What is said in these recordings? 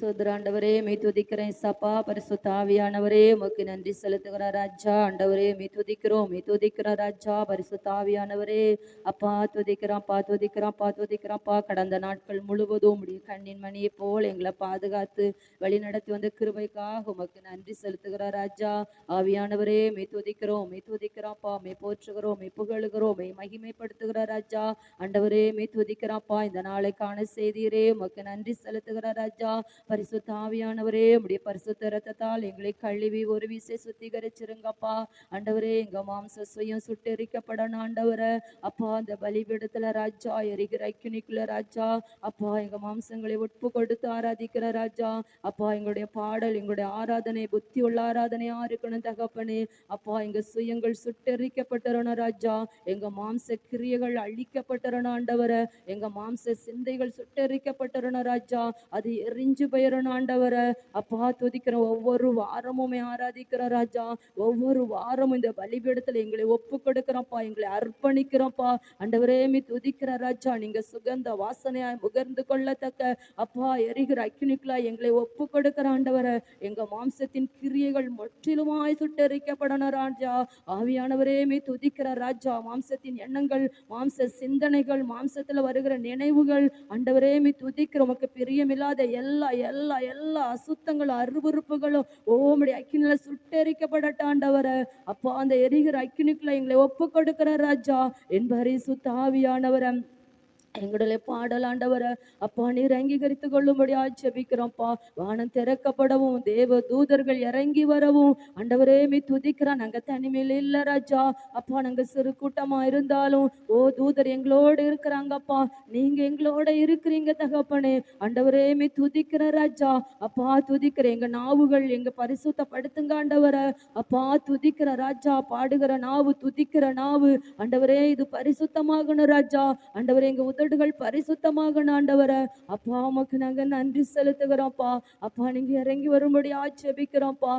சோதர ஆண்டவரே மெய் துதிக்கிறேன் சப்பா. பரிசுத்த ஆவியானவரே உமக்கு நன்றி செலுத்துகிற ராஜா. ஆண்டவரே மெய் துதிக்கிறோம், மெய் துதிக்கிற ராஜா. பரிசுத்த ஆவியானவரே அப்பா துதிக்கிறான்ப்பா, துதிக்கிறான்ப்பா, துதிக்கிறான்ப்பா. கடந்த நாட்கள் முழுவதும் உடைய கண்ணின் மணியை போல் எங்களை பாதுகாத்து வழி நடத்தி வந்த கிருபைக்காக உமக்கு நன்றி செலுத்துகிற ராஜா. ஆவியானவரே மெய் துதிக்கிறோம், மெய் துதிக்கிறான்ப்பா, மெய் போற்றுகிறோம், மெய் புகழுகிறோம், மெய் மகிமைப்படுத்துகிற ராஜா. ஆண்டவரே மெய் துதிக்கிறான்ப்பா. இந்த நாளை காண செய்தீரே உமக்கு நன்றி செலுத்துகிற ராஜா. பரிசுத்த ஆவியானவரே உடைய பரிசுத்த இரத்தத்தால் எங்களை கழுவி ஒரு வீசை சுத்திகரிச்சிருங்கப்பா. ஆண்டவரே எங்க மாம்ச சுயம் சுட்டெரிக்கப்படணும் ஆண்டவரை. அப்பா அந்த பலிபீடத்துல ராஜா எரிகிற அக்கினிக்குள்ள ராஜா அப்பா எங்க மாம்சங்களை ஒப்பு கொடுத்து ஆராதிக்கிற ராஜா. அப்பா எங்களுடைய பாடல் எங்களுடைய ஆராதனை புத்தி உள்ள ஆராதனையா இருக்கணும் தகப்பனே. அப்பா எங்க சுயங்கள் சுட்டெரிக்கப்பட்டறணும் ராஜா. எங்க மாம்ச கிரியைகள் அழிக்கப்பட்டறணும் ஆண்டவரை. எங்க மாம்ச சிந்தைகள் சுட்டெரிக்கப்பட்டறணும் ராஜா. அது எரிஞ்சு போயிடணும் ஆண்டவரை. அப்பா துதிக்கிற ஒவ்வொரு வாரமுமே ஆராதிக்கிற ராஜா. ஒவ்வொரு வாரமும் இந்த பலிபீடத்துல எங்களை ஒப்பு கொடுக்கிறோம்ப்பா, எங்களை அர்ப்பணிக்கிறோம்ப்பா. ஆண்டவரே மீ துதிக்கிற ராஜா. நீங்க சுகந்த வாசனையாய் முகர்ந்து கொள்ளத்தக்க அப்பா எரிகிற அக்கினிக்குள்ளா எங்களை ஒப்பு கொடுக்கிற ஆண்டவரை. எங்க மாம்சத்தின் கிரியைகள் முற்றிலுமாய் சுட்டரிக்கப்படணும் ராஜா. ஆவியானவரே மீ துதிக்கிற ராஜா. மாம்சத்தின் எண்ணங்கள், மாம்ச சிந்தனைகள், மாம்சத்துல வருகிற நினைவுகள் ஆண்டவரே மீ துதிக்கிற உமக்கு பிரியமில்லாத எல்லா எல்லா எல்லா அசுத்தங்களும் அருவருப்புகளும் ஓமுடைய அக்கினில சுட்டெரிக்கப்படட்ட ஆண்டவரை. அப்பா அந்த எரிகிற அக்கினிக்குள்ள எங்களை ஒப்பு கொடுக்கிற ராஜா. என் பரிசுத்த ஆவியானவரை எங்களுடைய பாடல் ஆண்டவரை அப்பா நீர் அங்கீகரித்து கொள்ளும்படி ஆட்சேபிக்கிறோம்ப்பா. வானம் திறக்கப்படவும் தேவ தூதர்கள் இறங்கி வரவும் ஆண்டவரே மீ துதிக்கிறான். நாங்க தனிமையில் இல்ல ராஜா. அப்பா நாங்க சிறு கூட்டமா இருந்தாலும் ஓ தூதர் எங்களோட இருக்கிறாங்கப்பா. நீங்க எங்களோட இருக்கிறீங்க தகப்பனே. ஆண்டவரே மீ துதிக்கிற ராஜா. அப்பா துதிக்கிற எங்க நாவுகள் எங்க பரிசுத்தப்படுத்துங்க ஆண்டவரை. அப்பா துதிக்கிற ராஜா. பாடுகிற நாவு, துதிக்கிற நாவு ஆண்டவரே இது பரிசுத்தமாகணும் ராஜா. ஆண்டவரே எங்க உதடுகள் பரிசுத்தமாகணும் ஆண்டவரை. அப்பா உமக்கு நாங்க நன்றி செலுத்துகிறோம்ப்பா. அப்பா நீங்க இறங்கி வரும்படி ஆட்சேபிக்கிறோம்ப்பா.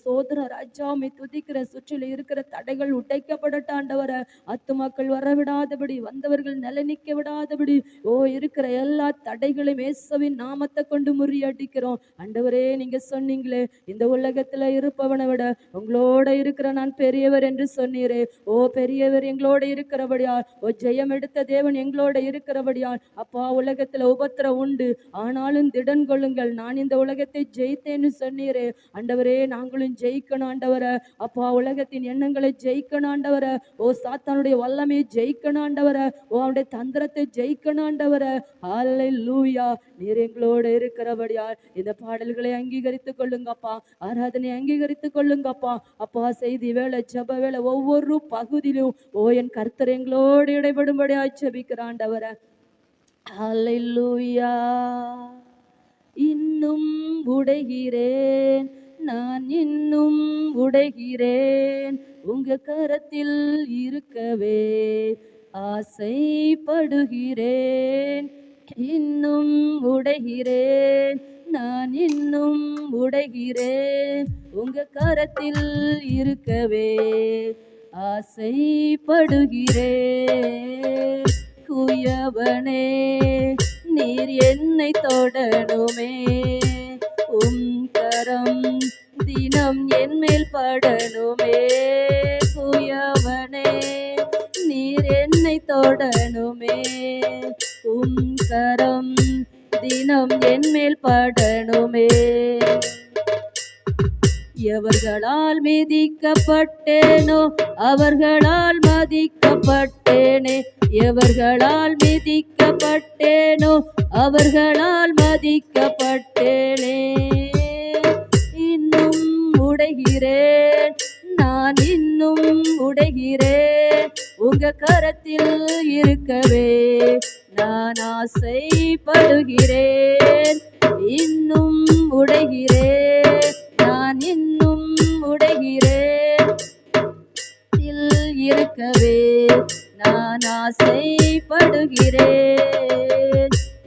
சோதர ராஜா மீ துதிக்கிற சுற்றில இருக்கிற தடைகள் உடைக்கப்படட்ட ஆண்டவரை. மக்கள் வரவிடாதபடி, வந்தவர்கள் நிலைநிக்க விடாதபடி இருக்கிற எல்லா தடைகளையும் இயேசுவின் நாமத்தை கொண்டு முறியடிக்கிறோம் ஆண்டவரே. நீங்க சொன்னீங்களே இந்த உலகத்துல இருப்பவனை விட உங்களோட இருக்கிற நான் பெரியவர் என்று சொன்னீரே. பெரியவர் எங்களோட இருக்கிறபடியால், ஜெயம் எடுத்த தேவன் எங்களோட இருக்கிறபடியால் அப்பா உலகத்துல உபத்திரம் உண்டு, ஆனாலும் திடன் கொள்ளுங்கள், நான் இந்த உலகத்தை ஜெயித்தேன்னு சொன்னீரே. ஆண்டவரே நாங்களும் ஜெயிக்கணும் ஆண்டவரை. அப்பா உலகத்தின் எண்ணங்களை ஜெயிக்கணும் ஆண்டவரை. சாத்தானுடைய வல்லமையை ஜெயிக்கணும் ஆண்டவரை. அவனுடைய தந்திரத்தை ஜெயிக்கணும் ஆண்டவரை. ஹல்லேலூயா. நீர் எங்களோட இருக்கிறபடியால் இந்த பாடல்களை அங்கீகரித்துக் கொள்ளுங்கப்பா. ஆராதனை அங்கீகரித்துக் கொள்ளுங்கப்பா. அப்பா செய்தி வேலை, ஜப வேலை ஒவ்வொரு பகுதியிலும் என் கர்த்தர் எங்களோடு இடைபடும்படி ஆட்சேபிக்கிறாண்டவரை. ஹல்லேலூயா. இன்னும் உடைகிறேன் நான், இன்னும் உடைகிறேன் உங்க கரத்தில் இருக்கவே ஆசைப்படுகிறேன். இன்னும் உடைகிறேன் நான், இன்னும் உடைகிறேன் உங்க கரத்தில் இருக்கவே ஆசைப்படுகிறேன். குயவனே நீர் என்னை தொடணுமே, கரம் தினம் என் மேல் படணுமே. குயவனே நீர் என்னை தொடணுமே, கரம் தினம் என் மேல் படணுமே. எவர்களால் மிதிக்கப்பட்டேனோ அவர்களால் மதிக்கப்பட்டேனே. எவர்களால் மிதிக்கப்பட்டேனோ அவர்களால் மதிக்கப்பட்டேனே. இன்னும் உடைகிறேன் நான், இன்னும் உடைகிறேன் உங்க கரத்தில் இருக்கவே நான் ஆசைப்படுகிறேன். இன்னும் உடைகிறேன் நான், இன்னும் உடைகிறேன் இருக்கவே நான் ஆசைப்படுகிறேன்.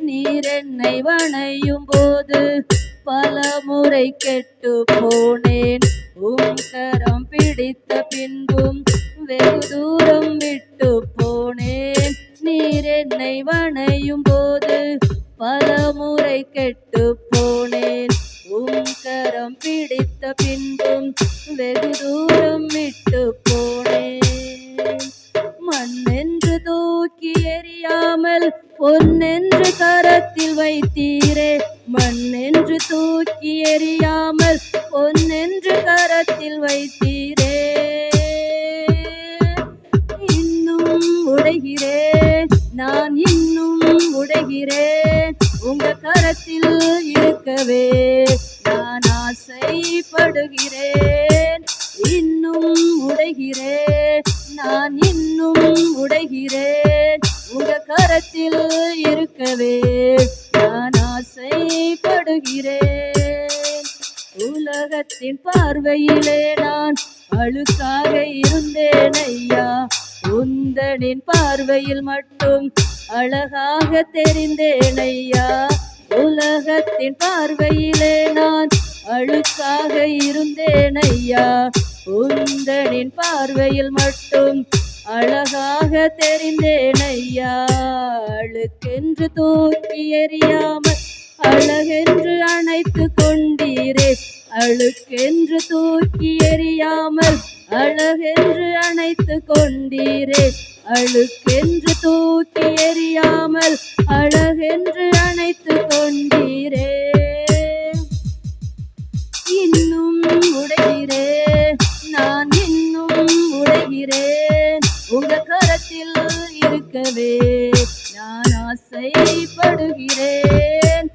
நீர் என்னை வணையும் போது பல முறை கெட்டு போனேன். கரம் பிடித்த பின்பும் வெகு தூரம் விட்டு போனேன். நீர் என்னை வணையும் போது பல முறை கெட்டு போனேன். கரம் பிடித்த பின்பும் வெகு தூரம் விட்டு போனேன். மண்ணென்று தூக்கி எறியாமல் பொன்னென்று கரத்தில் வைத்தீரே. மண்ணென்று தூக்கி எறியாமல் பொன்னென்று கரத்தில் வைத்தீரே. இன்னும் உடைகிறேன், நான் இன்னும் உடைகிறேன், உங்க கரத்தில் இருக்கவே நான் ஆசைப்படுகிறேன். இன்னும் உடைகிறேன், நான் இன்னும் உடைகிறேன், உங்க கரத்தில் இருக்கவே நான் ஆசைப்படுகிறேன். உலகத்தின் பார்வையிலே நான் அழுக்காக இருந்தேன் ஐயா, உந்தனின் பார்வையில் மட்டும் அழகாக தெரிந்தேன் ஐயா. உலகத்தின் பார்வையிலே நான் அழுக்காக இருந்தேன் ஐயா, உந்தனின் பார்வையில் மட்டும் அழகாக தெரிந்தேன் ஐயா. அழுக்கென்று தூக்கி எறியாமல் அழகென்று அணைத்து கொண்டீரே. அழுக்கென்று தூக்கி எறியாமல் அழகென்று அணைத்து கொண்டீரே. அழுக்கென்று தூக்கி எறியாமல் அழகென்று அணைத்து கொண்டீரே. இன்னும் உடைகிறேன், நான் இன்னும் உடைகிறேன், உங்க கரத்தில் இருக்கவே நான் ஆசைப்படுகிறேன்.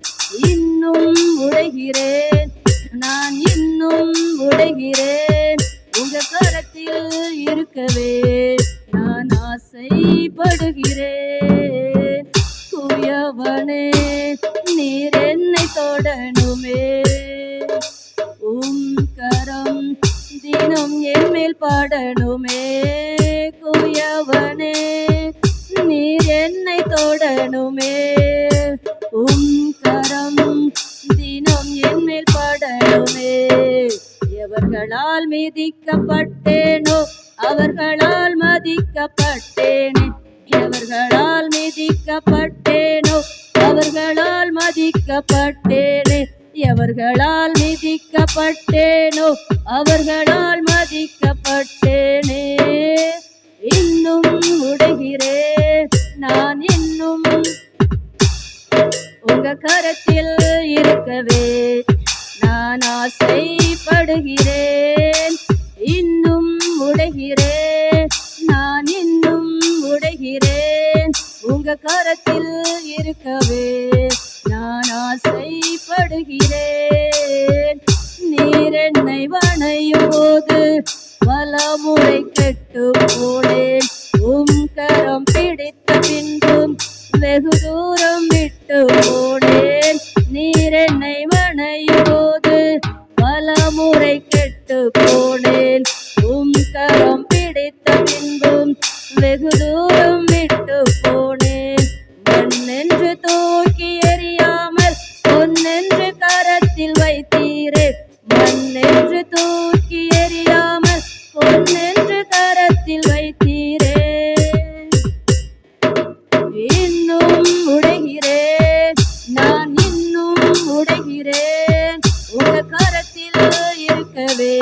இன்னும் உடைகிறேன், நான் இன்னும் உடைகிறேன், உங்க கரத்தில் இருக்கவே நான் ஆசைப்படுகிறேன். தூயவனே நீர் என்னை தொடணுமே, கரம் தினம் என் மேல் பாடணுமே. தூயவனே நீர் என்னை தொடணுமே, கரம் தினம் என் மேல் பாடணுமே. எவர்களால் மிதிக்கப்பட்டேனோ அவர்களால் மதிக்கப்பட்டேனே. எவர்களால் மிதிக்கப்பட்டேனோ அவர்களால் மதிக்கப்பட்டேனே. எவர்களால் மிதிக்கப்பட்டேனோ அவர்களால் மதிக்கப்பட்டேனே. இன்னும் உடைகிறேன், நான் இன்னும் உங்க கரத்தில் இருக்கவே நான் ஆசைப்படுகிறேன். இன்னும் உடைகிறேன், நான் இன்னும் உடைகிறேன், உங்க கரத்தில் இருக்கவே நான் ஆசைப்படுகிறேன். நீர் என்னை வணையும் போது பலமுறை கெட்டு போனேன். கரம் பிடித்த பின்பும் வெகு தூரம் விட்டு போனேன். நீர் என்னை வணையும் போது பலமுறை கெட்டு போனேன். கரம் பிடித்த பின்பும் வெகு தூரம் விட்டு போனேன். மண்ணென்று தூக்கி எறியாமல் பொன்னென்று கரத்தில் வைத்தீரே. மண்ணென்று தூக்கி எறியாமல் பொன்னென்று கரத்தில் வைத்தீரே. இன்னும் உடைகிறேன், நான் இன்னும் உடைகிறேன், உங்க கரத்தில் இருக்கவே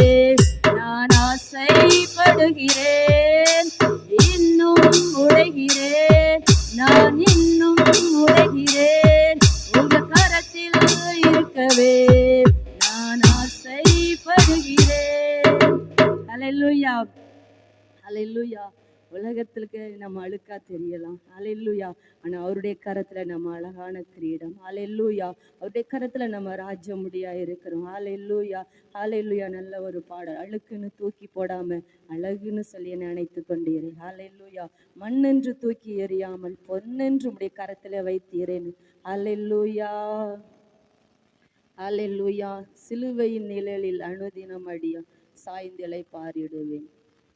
நான் ஆசைப்படுகிறேன். இன்னும் உடைகிறேன், நான் இன்னும் உடைகிறேன், உங்க கரத்தில் இருக்கவே நான் ஆசைப்படுகிறேன். ஹல்லேலூயா, ஹல்லேலூயா. உலகத்துக்கு நம்ம அழுக்கா தெரியலாம், ஹல்லேலூயா. ஆனால் அவருடைய கரத்தில் நம்ம அழகான கிரீடம், ஹல்லேலூயா. அவருடைய கரத்தில் நம்ம ராஜ்யமுடியா இருக்கிறோம், ஹல்லேலூயா, ஹல்லேலூயா. நல்ல ஒரு பாடல், அழுக்குன்னு தூக்கி போடாமல் அழகுன்னு சொல்லி என்னை அணைத்து கொண்டீரே, ஹல்லேலூயா. மண்ணென்று தூக்கி எறியாமல் பொன்னென்று உடைய கரத்தில் வைத்தீரேன், ஹல்லேலூயா, ஹல்லேலூயா. சிலுவையின் நிழலில் அனுதினம் அடியா சாய்ந்திலை பாரிடுவேன்,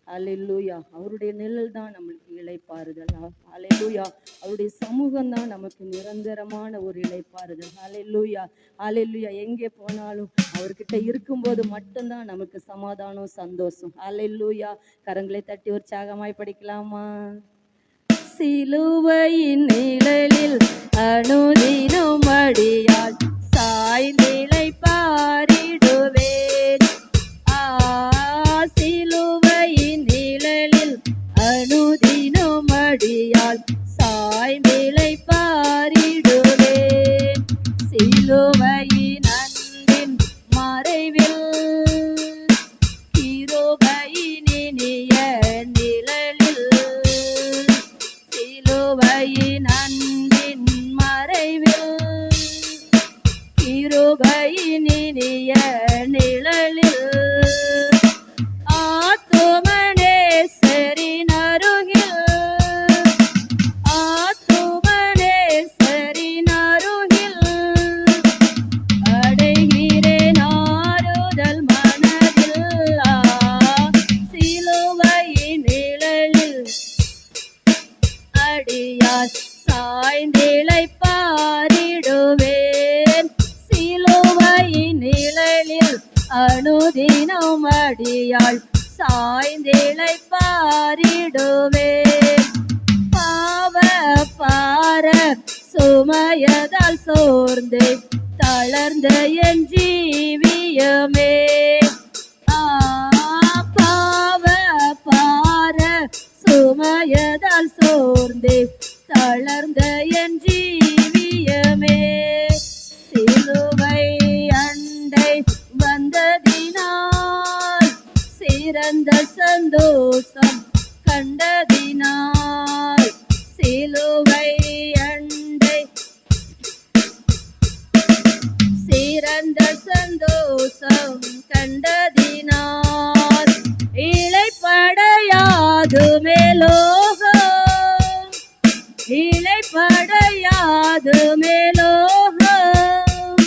ஹல்லேலூயா. அவருடைய நிழல் தான் நம்மளுக்கு இளைப்பாறுதல், ஹல்லேலூயா. அவருடைய சமூகம் தான் நமக்கு நிரந்தரமான ஒரு இளைப்பாறுதல், ஹல்லேலூயா, ஹல்லேலூயா. எங்கே போனாலும் அவர்கிட்ட இருக்கும்போது மட்டும்தான் நமக்கு சமாதானம், சந்தோஷம், ஹல்லேலூயா. கரங்களை தட்டி உற்சாகமாய் படிக்கலாமா? சிலுவையின் நிழலில் அனுதினம் அடியால் சாய்ந்திலை பாரிடுவே, சிலுவையின் அன்பின் மறைவில் கிருபையின் இனிய நிழலில் சிலுவையின் அன்பின் மறைவில் கிருபையின் இனிய நிழலில் ஆத்துமனேசரின் அருகில் ஆத்துமனேசரின் அருகில் அடைகிறேன் ஆறுதல் மனதில் சிலுவையின் நிழலில் அடியார் சாய்ந்திழைப்பாரிடுவேன் சிலுவையின் நிழலில் அனுதினம் அடியாள் சாய்ந்திழைப்பாரிடுவேன் பாவ பார சுமையதால் சோர்ந்து தளர்ந்த என் ஜீவியமே பாவ பார சுமையதால் சோர்ந்து தளர்ந்த என் ஜீவியமே சிலுவை அண்டை வந்ததினால் சிறந்த சந்தோஷம் கண்டதினால் சிலுவை அண்டை சிறந்த சந்தோஷம் கண்டதினால் இளைப்படையாது மேலோகம் இளைப்படையாது மேலோகம்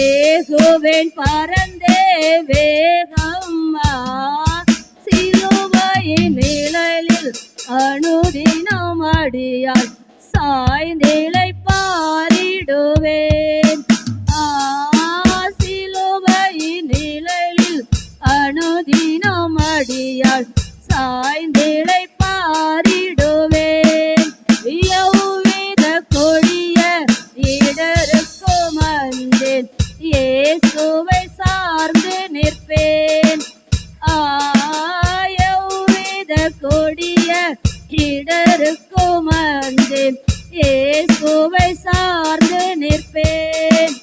ஏகுவேன் பரந்தே வேகம் சிலுவையின் நிழலில் அனுதினம் அடியால் சாய்ந்திழைப்பாரிடுவேன் சிலுவையின் நிழலில் அனுதினம் அடியால் சாய்ந்திழைப்பாரிடுவேன் எவ்வித கொடிய இடருக்கும் அந்தேன் இயேசுவை சார்ந்து நிற்பேன் எவ்வித கொடிய இடருக்கும் அந்தேன் இயேசுவை சார்ந்து நிற்பேன்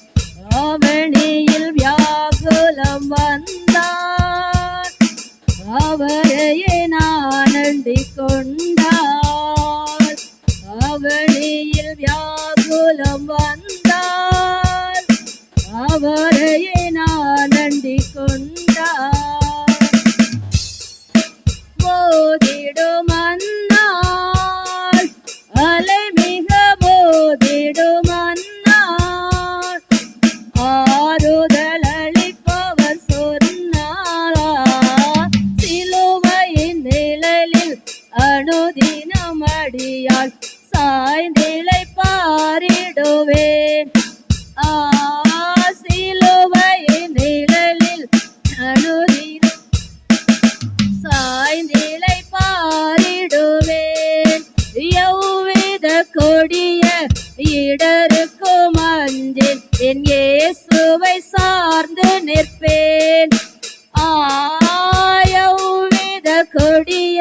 அவனியில் வியாகுலம் வந்தார் அவரையே நான் அண்டிக் கொண்டார் அவனியில் வியாகுலம் வந்தார் அவரையே நான் அண்டிக் கொண்டார் மோதிடும் அந்நாள் அலை மிக மோதிடும் அந்நாள் ஆறுதல் அளிப்பவர் சொன்னாரா சிலுவையின் நிழலில் அனுதினம் அடியால் சாய்ந்திழைப்பாரிடுவேன் சிலுவையின் நிழலில் அனுதினம் சாய்ந்திழைப்பாரிடுவேன் எவ்வித கொடிய இடருக்கும் அஞ்சேன் என் இயேசுவை சார்ந்து நிற்பேன் எவ்வித கொடிய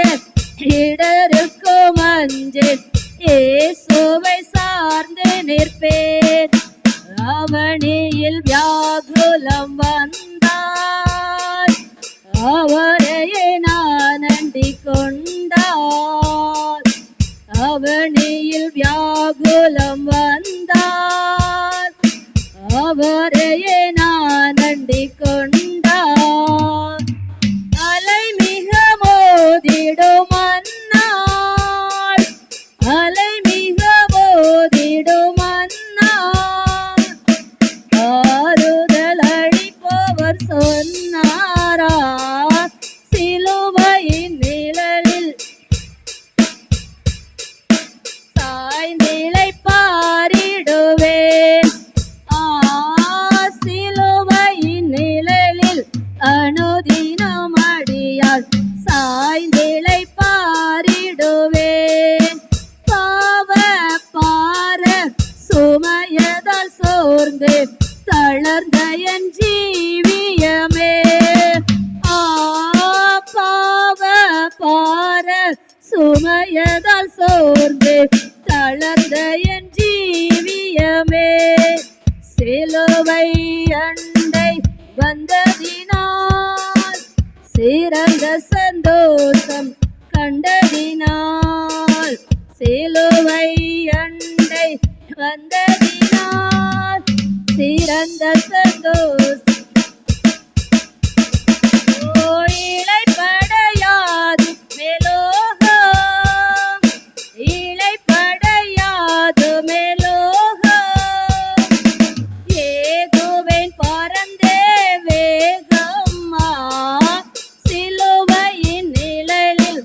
இடருக்கும் அஞ்சேன் இயேசுவை சார்ந்து நிற்பேன் அவனியில் வியாகுலம் வந்தார் அவரையே நான் அண்டிக் கொண்டார் அவனியில் வியாகுலம் வந்தார் அவரையே நான் அண்டிக் கொண்டார் அலை மிக மோதிடும் அந்நாள் அலை மிக மோதிடும் அந்நாள் ஆறுதல் அளிப்பவர் சொன்னாரா சிலுவையின் நிழலில் சாய்ந்திழைப்பாரிடுவேன் சிலுவையின் நிழலில் அனுதினம் அடியால் சாய்ந்திழைப்பாரிடுவேன் பாவ பார சுமையதால் சோர்ந்து தளர்ந்த என் ஜீவியமே பாவ பார சுமையதால் சோர்ந்து தளர்ந்த என் ஜீவியமே சிலுவை சிலுவை அண்டை வந்ததினால் சிறந்த சந்தோஷம் கண்டதினால் சிலுவை அண்டை வந்ததினால் சிறந்த சந்தோஷம் இளைப்படையாது மேலோகம் இளைப்படையாது மேலோகம் ஏகுவேன் பறந்தே வேகம்மா சிலுவையின் நிழலில்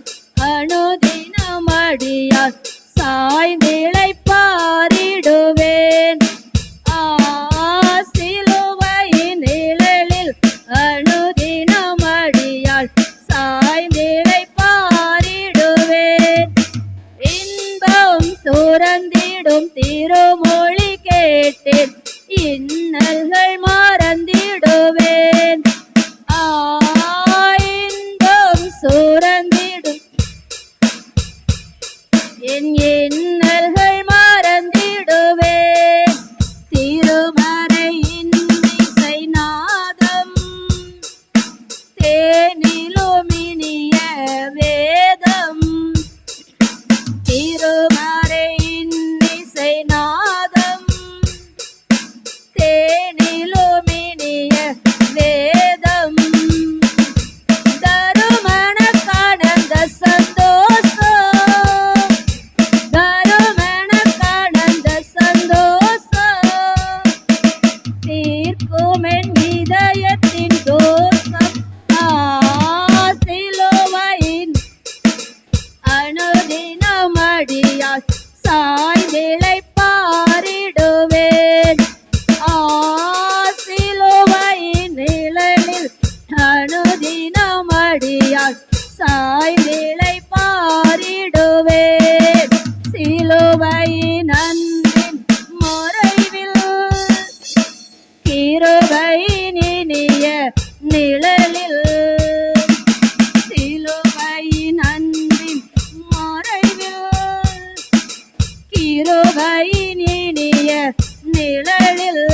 அனுதினம் அடியால் சாய்ந்திளை பாரிடுவேன் சிலுவையின் நிழலில் அனுதினம் அடியால் சாய்ந்திளை பாரிடுவேன் இன்பம் சுரந்திடும் திருமொழி கேட்டேன் இன்னல்கள் மறந்திடுவேன் இன்பம் சுரந்திடும் என் இன்னல்கள் மறந்திடுவேன் திருமறையின் இசை நாதம் தேனிலும் இனிய வேதம் திருமறையின் இசை நாதம் தேனிலும் இனிய வேதம் தருமண காணந்த சந்தோஷம் தருமண காணந்த சந்தோஷம் தீர்க்குமென் இதயத்தின் தோஷம் சிலுவையின் அனுதினம் அடியால் சாய்ந்திளை பாரிடுவேன் சிலுவையின் நிழலில் அனுதினம் அடியால் சாய்ந்திளை பாரிடுவேன் சிலுவையின் அன்பின் முறைவில் கிருபையின் இனிய நிழலில் சிலுவையின் அன்பின் மறைவில் கிருபையின் இனிய நிழலில்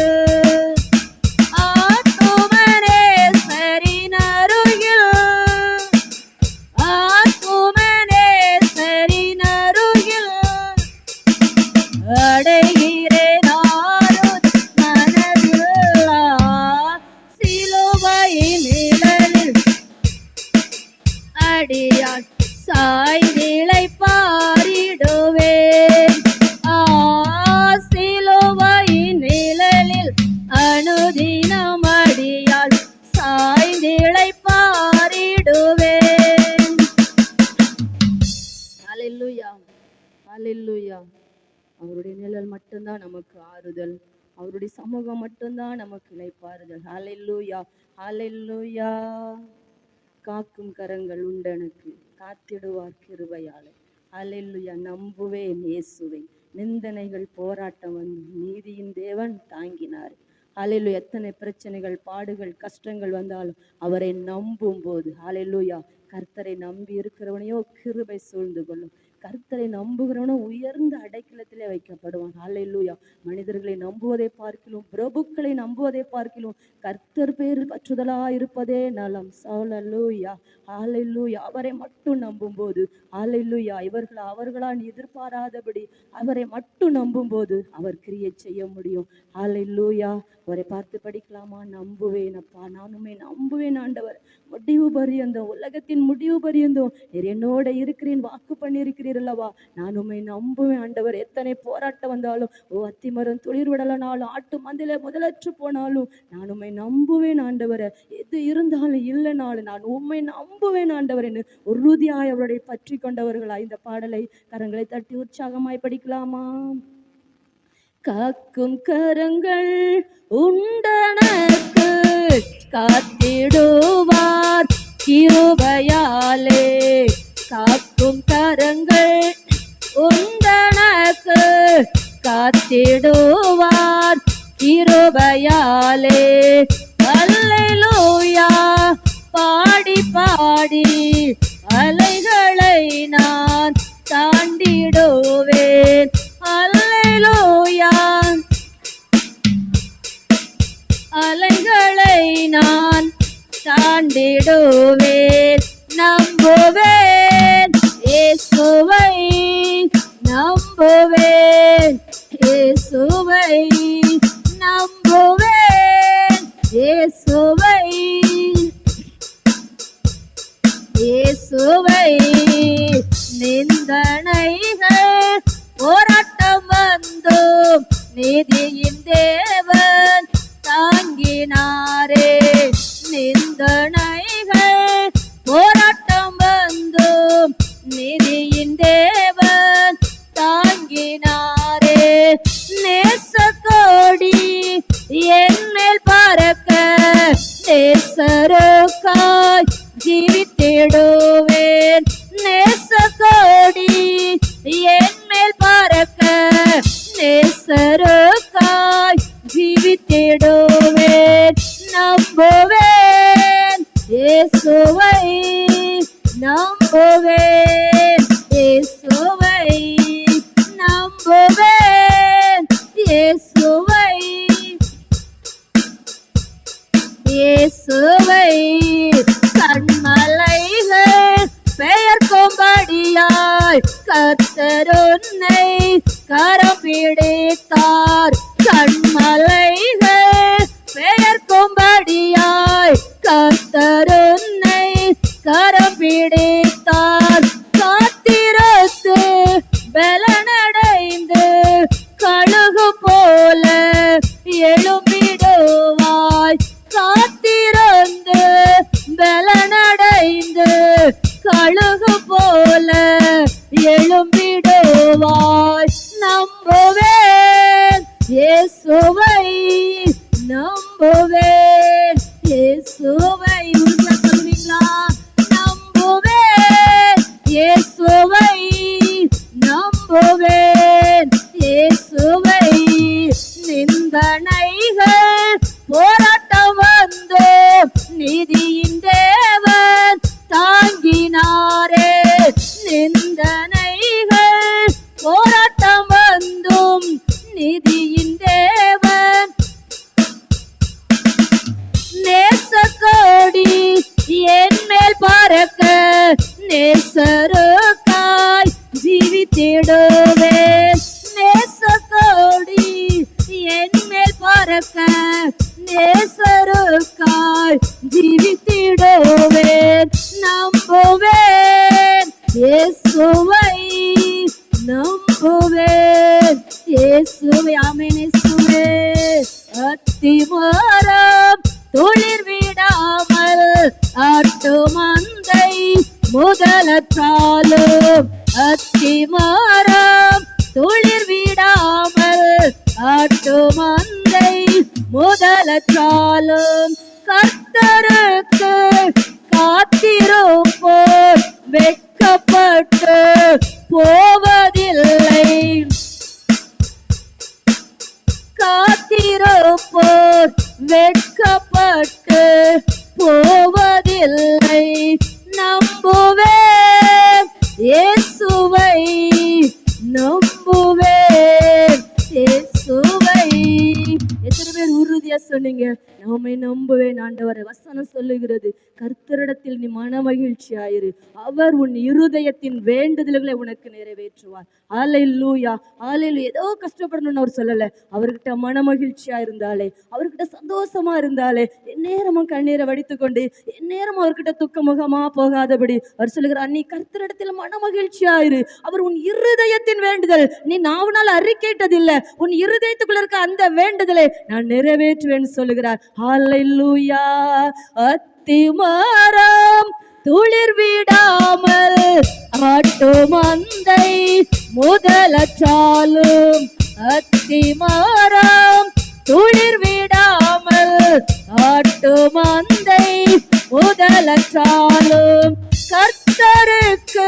ஆத்துமனேஸ்வரின் அருகில் ஆத்துமனேஸ்வரின் அருகில் அடைகிறேன் மனதில் சிலுவையின் நிழலில் அடியால் சாய்ந்திளை பாரிடுவேன் சிலுவையின் நிழலில் அனுதினம் அடியால் சாய்ந்திளை பாரிடுவேன். ஹல்லேலூயா ஹல்லேலூயா. அவருடைய நிழல் மட்டும்தான் நமக்கு ஆறுதல், அவருடைய சமூகம் மட்டும்தான் நமக்கு இளைப்பாறுதல். ஹல்லேலூயா ஹல்லேலூயா. காக்கும் கரங்கள் உண்டெனக்கு காத்திடுவார் கிருபையாலே. ஹல்லேலூயா. நம்புவேன் இயேசுவை, நிந்தனைகள் போராட்டம் வந்து நீதியின் தேவன் தாங்கினார். ஹல்லேலூயா. எத்தனை பிரச்சனைகள் பாடுகள் கஷ்டங்கள் வந்தாலும் அவரை நம்பும் போது ஹல்லேலூயா, கர்த்தரை நம்பி இருக்கிறவனையோ கிருபை சூழ்ந்து கொள்ளும். கர்த்தரை நம்புகிறவனோ உயர்ந்த அடைக்கலத்திலே வைக்கப்படுவான். ஹல்லேலூயா. மனிதர்களை நம்புவதை பார்க்கிலும் பிரபுக்களை நம்புவதை பார்க்கிலும் கர்த்தர் பேரில் பற்றுதலா இருப்பதே நலம். ஹல்லேலூயா ஹல்லேலூயா. அவரை மட்டும் நம்பும் போது ஹல்லேலூயா, அவர்களால் எதிர்பாராதபடி அவரை மட்டும் நம்பும் போது அவர் கிரியை செய்ய முடியும். ஹல்லேலூயா. அவரை பார்த்து படிக்கலாமா? நம்புவேன் அப்பா, நானுமே நம்புவேன் ஆண்டவர், முடிவு பரியந்தம், உலகத்தின் முடிவு பரியந்தம் நீர் என்னோட இருக்கிறேன் வாக்கு பண்ணியிருக்கிறீர் அல்லவா, நானுமே நம்புவேன் ஆண்டவர். எத்தனை போராட்டம் வந்தாலும், அத்திமரம் துளிர் விடலனாலும், ஆட்டு மந்தில முதலற்று போனாலும் நானுமே நம்புவேன் ஆண்டவர். எது இருந்தாலும் இல்லைனாலும் நான் உண்மை நம்புவேன் ஆண்டவர் என்று உறுதியாய் அவருடைய பற்றி கொண்டவர்களாய் இந்த பாடலை கரங்களை தட்டி உற்சாகமாய் படிக்கலாமா? காக்கும் கரங்கள் உண்டனக்கு காத்திடுவார் கிருபையாலே. காக்கும் கரங்கள் உண்டனக்கு காத்திடுவார் கிருபையாலே. அல்லேலூயா பாடி பாடி அலைகளை நான் தாண்டிடுவேன். அல்லேலூயா அலைகளை நான் தாண்டிடுவேன். நம்புவேன் இயேசுவை, நம்புவேன் இயேசுவை, நம்புவேன் இயேசுவை, இயேசுவை. நிந்தனைகள் போராட்டம் வந்தும் நீதியின் தேவன் தாங்கினாரே. நிந்தனைகள் போராட்டம் வந்தும் நீதியின் தேவன் தாங்கினாரே. நேசக்கோடி என்மேல் பறக்க நேசருக்காய் ஜீவித்திடுவேன். நேசக்கோடி என்மேல் பறக்க நேசருக்காய் ஜீவித்திடுவேன். நம்புவேன் இயேசுவை, நம்புவேன் இயேசுவை, நம்புவேன் இயேசுவை, இயேசுவை. கண்மலைகள் பெயர்க்கும்படியாய் கர்த்தர் உன்னை கரம் பிடித்தார். கண்மலைகள் பெயர்க்கும்படியாய் கர்த்தர் உன்னை கரம் பிடித்தார். காத்திரத்து பலனடைந்து கழுகு போல எழும்பிடுவாய். காத்திருந்து பலனடைந்து கழுகு போல எழும்பிடுவாய். நம்புவேன் இயேசுவை, நம்புவேன் இயேசுவை. சொல்லுவீங்களா? நம்புவேன் இயேசுவை, நம்புவேன் இயேசுவை. நிந்தனைகள் போராட்டம் வந்து நீதியின் தேவன் தாங்கினாரே. நிந்தனைகள் போராட்டம் வந்தும் நீதியின் தேவன். நேசக்கோடி என்மேல் பறக்க நேசருக்காய் ஜீவித்திடுவேன். நேசக்கோடி என்மேல் பறக்க நேசருக்காய் ஜீவித்திடுவேன். நம்புவேன் இயேசுவை, நம்புவேன் இயேசுவை. ஆமென் இயேசுவே. அத்திமரம் துளிர் விடாமல் ஆட்டு மந்தை முதலற்றாலும், அத்திமரம் துளிர் விடாமல் ஆட்டு மந்தை முதலற்றாலும் கர்த்தருக்கு காத்திருப்போர் வெட்கப்பட்டு போவதில்லை. காத்திருப்போர் வெட்கப்பட்டு போவதில்லை. நம்புவேன் இயேசுவை, நம்புவேன் இயேசுவை. எத்தனை பேர் உறுதியா சொன்னீங்க? நாமே நம்புவேன் ஆண்டவரை. வசனம் சொல்லுகிறது, கர்த்தரிடத்தில் நீ மன மகிழ்ச்சியாயிரு, அவர் உன் இருதயத்தின் வேண்டுதல்களை உனக்கு நிறைவேற்றுவார். அல்லேலூயா, அல்லேலூயா. ஏதோ கஷ்டப்படணும்னு அவர் சொல்லல. அவர்கிட்ட மன மகிழ்ச்சியா இருந்தாலே, அவர்கிட்ட சந்தோஷமா இருந்தாலே, எந்நேரமும் கண்ணீரை வடித்துக்கொண்டு எந்நேரமும் அவர்கிட்ட துக்க முகமா போகாதபடி அவர் சொல்லுகிறார், நீ கர்த்தரிடத்தில் மன மகிழ்ச்சியாயிரு, அவர் உன் இருதயத்தின் வேண்டுதல், நீ நாவனால் அறிக்கையிட்டதில்லை, உன் இருதயத்துக்குள்ள இருக்க அந்த வேண்டுதலை நான் நிறைவேற்றுவேன் சொல்லுகிறார். அல்லேலூயா. அத்திமரம் துளிர் விடாமல் ஆட்டு மந்தை முதலற்றாலும், அத்திமரம் துளிர் விடாமல் ஆட்டு மந்தை முதலற்றாலும் கர்த்தருக்கு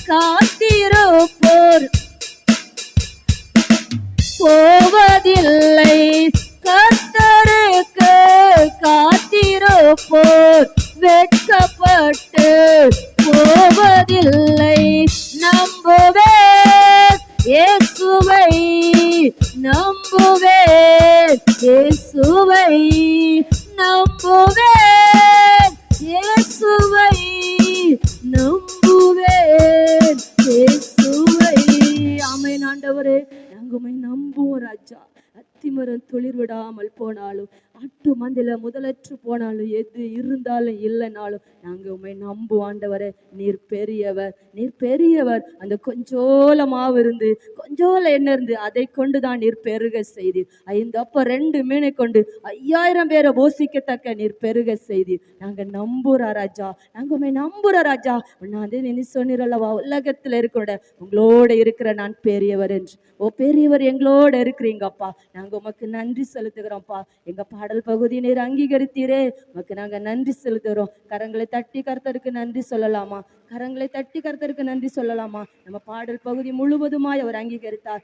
காத்திருப்போர் போவதில்லை. கர்த்தருக்கு காத்திருப்போர் வெட்கப்பட்டு போவதில்லை. நம்புவேன் இயேசுவை, நம்புவேன் இயேசுவை. நம்புவேன் இயேசுவை நம்புவேன் இயேசுவை. ஆமென் ஆண்டவரே, நாங்க உம்மை நம்புவோம் ராஜா. அத்திமரம் துளிர் விடாமல் போனாலும், ஆட்டு மந்தில முதலற்று போனாலும், எது இருந்தாலும் இல்லைனாலும் நாங்க உம்மை நம்புவோம் ஆண்டவரே. நீர் பெரியவர், நீர் பெரியவர். அந்த கொஞ்சோல மாவு இருந்து கொஞ்சோல எண்ணெய் இருந்து அதை கொண்டுதான் நீர் பெருக செய்தீர். 5 அப்ப 2 மீனை கொண்டு 5000 பேரை போஷிக்கத்தக்க நீர் பெருக செய்தீர். நாங்க நம்புறா ராஜா, நாங்க உண்மை நம்புற ராஜா. ஒன்னாந்தே நீ சொன்னீரல்லவா, உலகத்துல இருக்கிற உங்களோட இருக்கிற நான் பெரியவர் என்று. ஓ பெரியவர், எங்களோட இருக்கிறீங்கப்பா. நாங்க உமக்கு நன்றி செலுத்துகிறோம்ப்பா. எங்க பாடல் பகுதி நீர் அங்கீகரித்தீரே, உமக்கு நாங்க நன்றி செலுத்துகிறோம். கரங்களை தட்டி கர்த்தருக்கு நன்றி சொல்லலாமா? கரங்களை தட்டி கர்த்தருக்கு நன்றி சொல்லலாமா? நம்ம பாடல் பகுதி முழுவதுமாய் அவர் அங்கீகரித்தார்.